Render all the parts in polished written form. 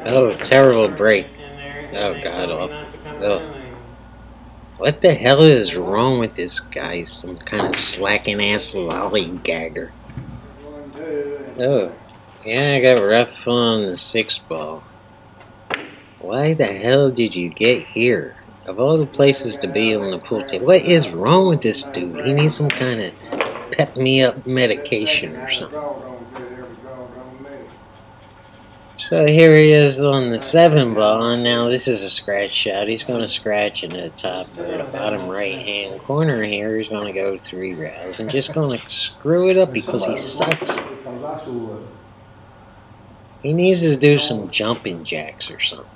Oh, terrible break. Oh, god awful. Oh. What the hell is wrong with this guy? Some kind of slacking ass lollygagger. Oh. Yeah, I got rough on the 6 ball. Why the hell did you get here? Of all the places to be on the pool table, what is wrong with this dude? He needs some kind of pep me up medication or something. So here he is on the 7 ball, and now this is a scratch shot. He's going to scratch in the top or the bottom right hand corner here. He's going to go 3 rounds and just going to screw it up because he sucks. He needs to do some jumping jacks or something.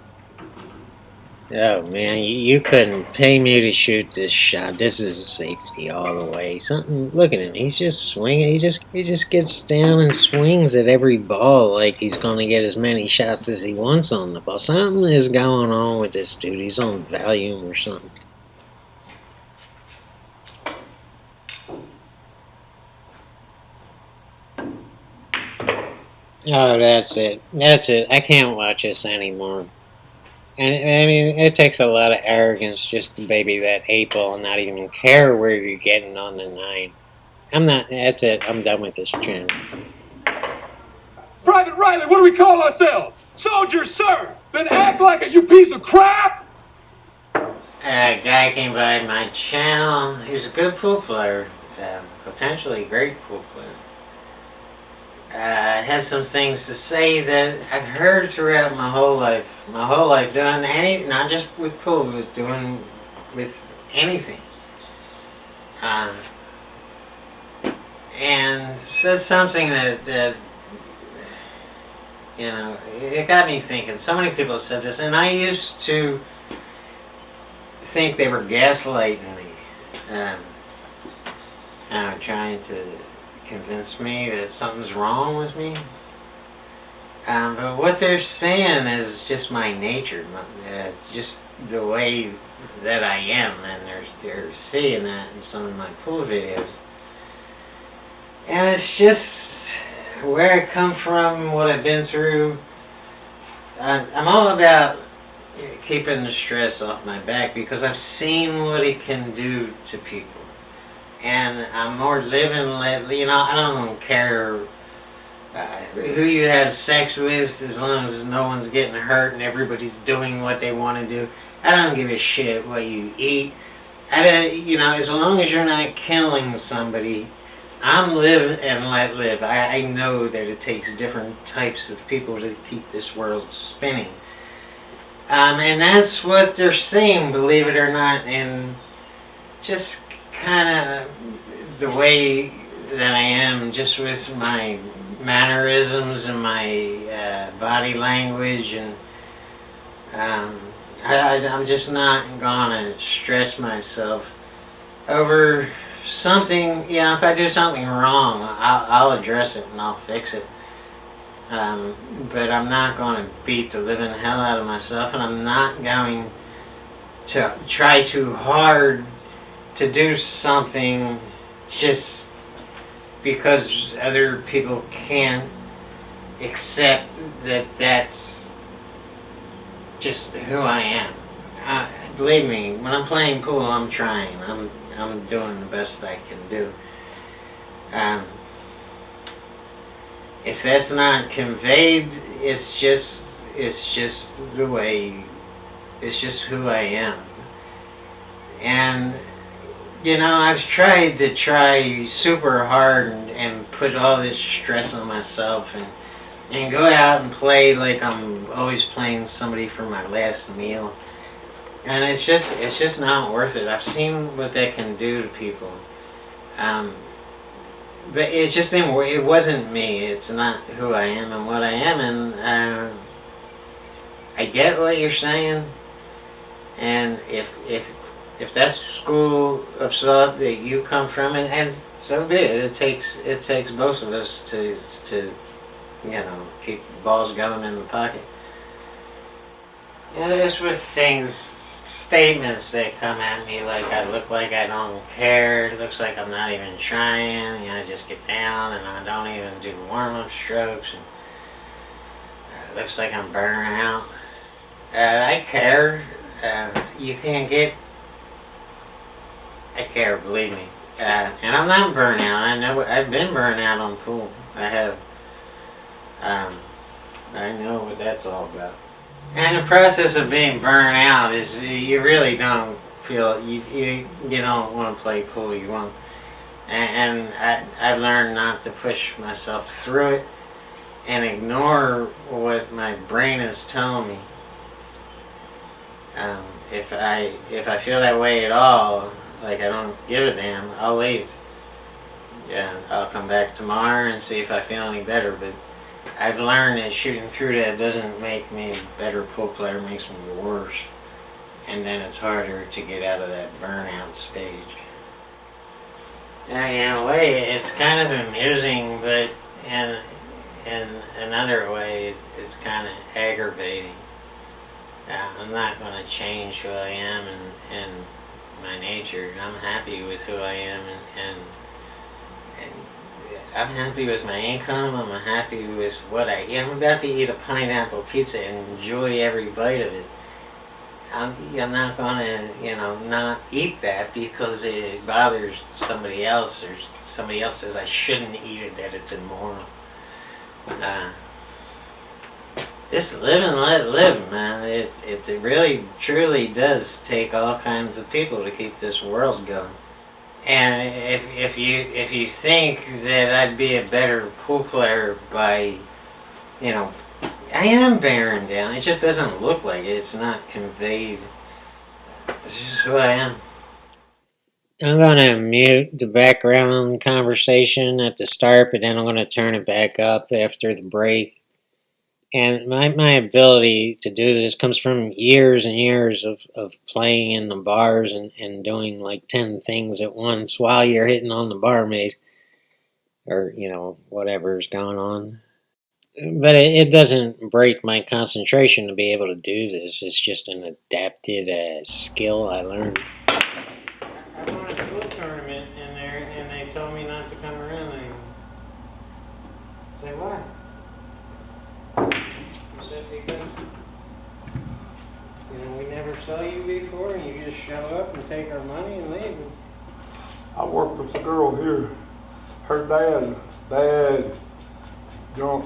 Oh man, you couldn't pay me to shoot this shot. This is a safety all the way. Something. Look at him. He's just swinging. He just gets down and swings at every ball like he's gonna get as many shots as he wants on the ball. Something is going on with this dude. He's on Valium or something. Oh, that's it. That's it. I can't watch this anymore. And I mean, it takes a lot of arrogance just to baby that 8 ball and not even care where you're getting on the 9. I'm not. That's it. I'm done with this channel. Private Riley, what do we call ourselves? Soldiers, sir. Then act like it, you piece of crap. A guy came by my channel. He was a good pool player, potentially great pool player. Had some things to say that I've heard throughout my whole life. My whole life doing not just with pool, but doing with anything. And said something that you know, it got me thinking. So many people said this, and I used to think they were gaslighting me, trying to convince me that something's wrong with me. But what they're saying is just my nature, just the way that I am, and they're seeing that in some of my pool videos. And it's just where I come from, what I've been through. I'm all about keeping the stress off my back because I've seen what it can do to people. And I'm more living, I don't care who you have sex with as long as no one's getting hurt and everybody's doing what they want to do. I don't give a shit what you eat. As long as you're not killing somebody, I'm live and let live. I know that it takes different types of people to keep this world spinning. And that's what they're saying, believe it or not, and just kind of the way that I am, just with my mannerisms and my body language, and I'm just not gonna stress myself over something. If I do something wrong, I'll address it and I'll fix it. But I'm not going to beat the living hell out of myself, and I'm not going to try too hard to do something just because other people can't accept that that's just who I am. Believe me, when I'm playing pool, I'm trying. I'm doing the best I can do. If that's not conveyed, it's just the way, it's just who I am. And I've tried super hard and put all this stress on myself and go out and play like I'm always playing somebody for my last meal. And it's just not worth it. I've seen what that can do to people. But it wasn't me. It's not who I am and what I am. And I get what you're saying. And if that's the school of thought that you come from, and so be it. It takes both of us to keep the balls going in the pocket. Just with statements that come at me like I look like I don't care. It looks like I'm not even trying. I just get down and I don't even do warm-up strokes. And looks like I'm burning out. I care. You can't get. I care, believe me. And I'm not burnt out. I know I've been burnt out on pool. I have. I know what that's all about. And the process of being burnt out is you really don't feel you don't want to play pool. You want, and I've learned not to push myself through it and ignore what my brain is telling me. If I feel that way at all, like I don't give a damn, I'll leave. Yeah, I'll come back tomorrow and see if I feel any better. But I've learned that shooting through that doesn't make me a better pool player, it makes me worse. And then it's harder to get out of that burnout stage. Now, in a way, it's kind of amusing, but in another way, it's kind of aggravating. I'm not going to change who I am and my nature. I'm happy with who I am, and I'm happy with my income. I'm happy with what I eat. I'm about to eat a pineapple pizza and enjoy every bite of it. I'm not going to, not eat that because it bothers somebody else, or somebody else says I shouldn't eat it, that it's immoral. Just live and let live, man. It really, truly does take all kinds of people to keep this world going. And if you think that I'd be a better pool player by, I am bearing down. It just doesn't look like it. It's not conveyed. It's just who I am. I'm going to mute the background conversation at the start, but then I'm going to turn it back up after the break. And my ability to do this comes from years and years of playing in the bars and doing like 10 things at once while you're hitting on the barmaid or, whatever's going on. But it doesn't break my concentration to be able to do this. It's just an adapted skill I learned. I won a pool tournament in there and they told me not to come around anymore. Say why? Because we never saw you before and you just show up and take our money and leave. I worked with a girl here. Her dad drunk,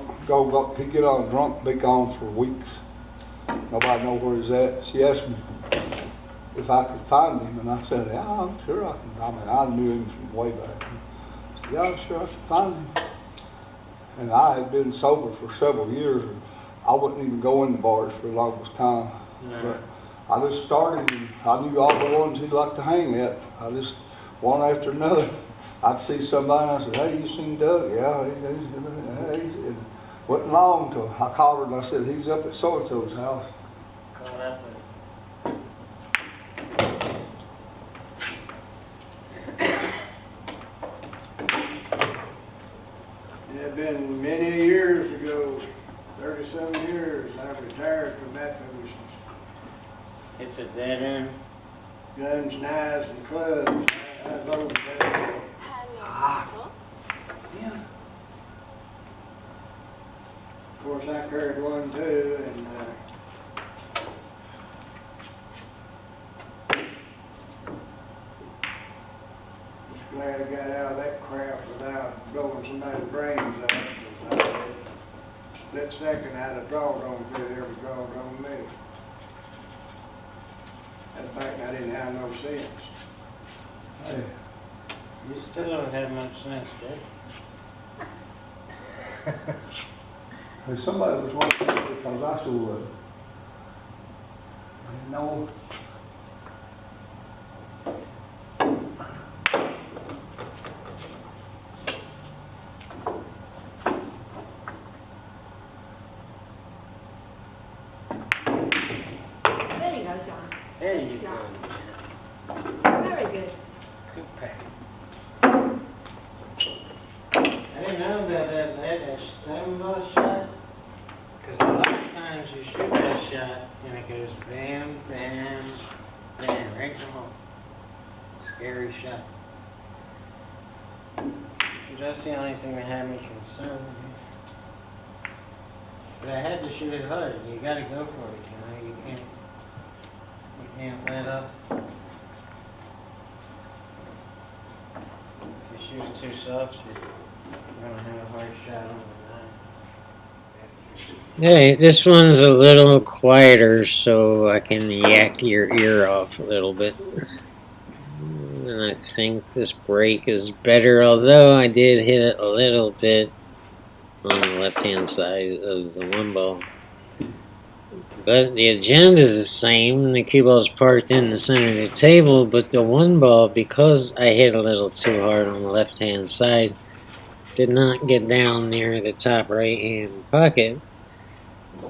he'd get on drunk, be gone for weeks. Nobody know where he's at. She asked me if I could find him, and I said, yeah, I'm sure I can. I knew him from way back. I said, yeah, I'm sure I can find him. And I had been sober for several years. And I wouldn't even go in the bars for the longest time. But I just started, and I knew all the ones he'd like to hang at. I just, one after another, I'd see somebody and I said, hey, you seen Doug? Yeah, he's it wasn't long till I called her and I said, he's up at so-and-so's house. Call that It had been many years ago, 37 years, I retired from that foolishness. It's a dead end. Guns, knives, and clubs. I voted that. Yeah. Of course, I carried one too, and just glad I got out of that crap without blowing somebody's brains out. 'Cause that second I'd have drawed on if it ever drawed on me. That's back when I didn't have no sense. Hey, You still don't have much sense, Dad. hey, somebody was watching me because I saw I didn't know. There you go, John. There you go. Very good. Two-pack. I didn't know about that $7 shot. Because a lot of times you shoot that shot and it goes bam, bam, bam, right in the hole. Scary shot. 'Cause that's the only thing that had me concerned. But I had to shoot it hard. You gotta go for it, you know. You can't let up. If you shoot it too soft, you're gonna have a hard shot on the line. Hey, this one's a little quieter, so I can yak your ear off a little bit. And I think this break is better, although I did hit it a little bit on the left-hand side of the one ball. But the agenda is the same. The cue ball's parked in the center of the table, but the one ball, because I hit a little too hard on the left-hand side, did not get down near the top right-hand pocket.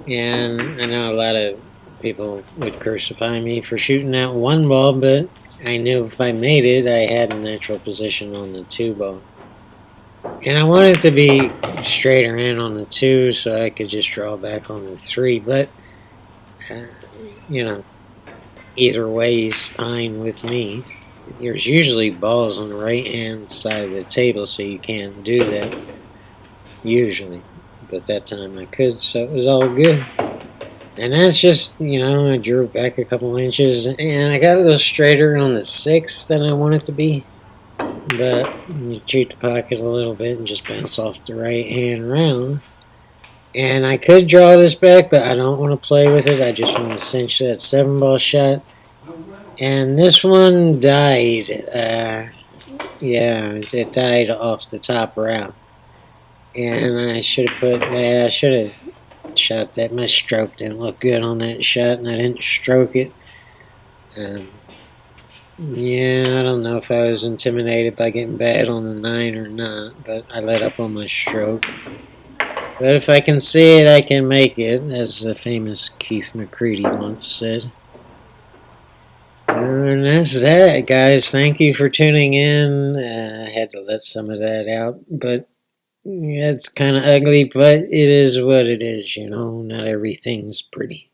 And I know a lot of people would crucify me for shooting that one ball, but I knew if I made it, I had a natural position on the two ball. And I wanted to be straighter in on the two so I could just draw back on the three, but either way is fine with me. There's usually balls on the right-hand side of the table, so you can't do that, usually. But that time I could, so it was all good. And that's just, I drew back a couple inches, and I got a little straighter on the sixth than I want it to be. But you cheat the pocket a little bit and just bounce off the right-hand round. And I could draw this back, but I don't want to play with it. I just want to cinch that 7-ball shot. And this one died. It died off the top route. And I should have shot that. My stroke didn't look good on that shot, and I didn't stroke it. I don't know if I was intimidated by getting bad on the 9 or not, but I let up on my stroke. But if I can see it, I can make it, as the famous Keith McCready once said. And that's that, guys. Thank you for tuning in. I had to let some of that out, but it's kind of ugly, but it is what it is, Not everything's pretty.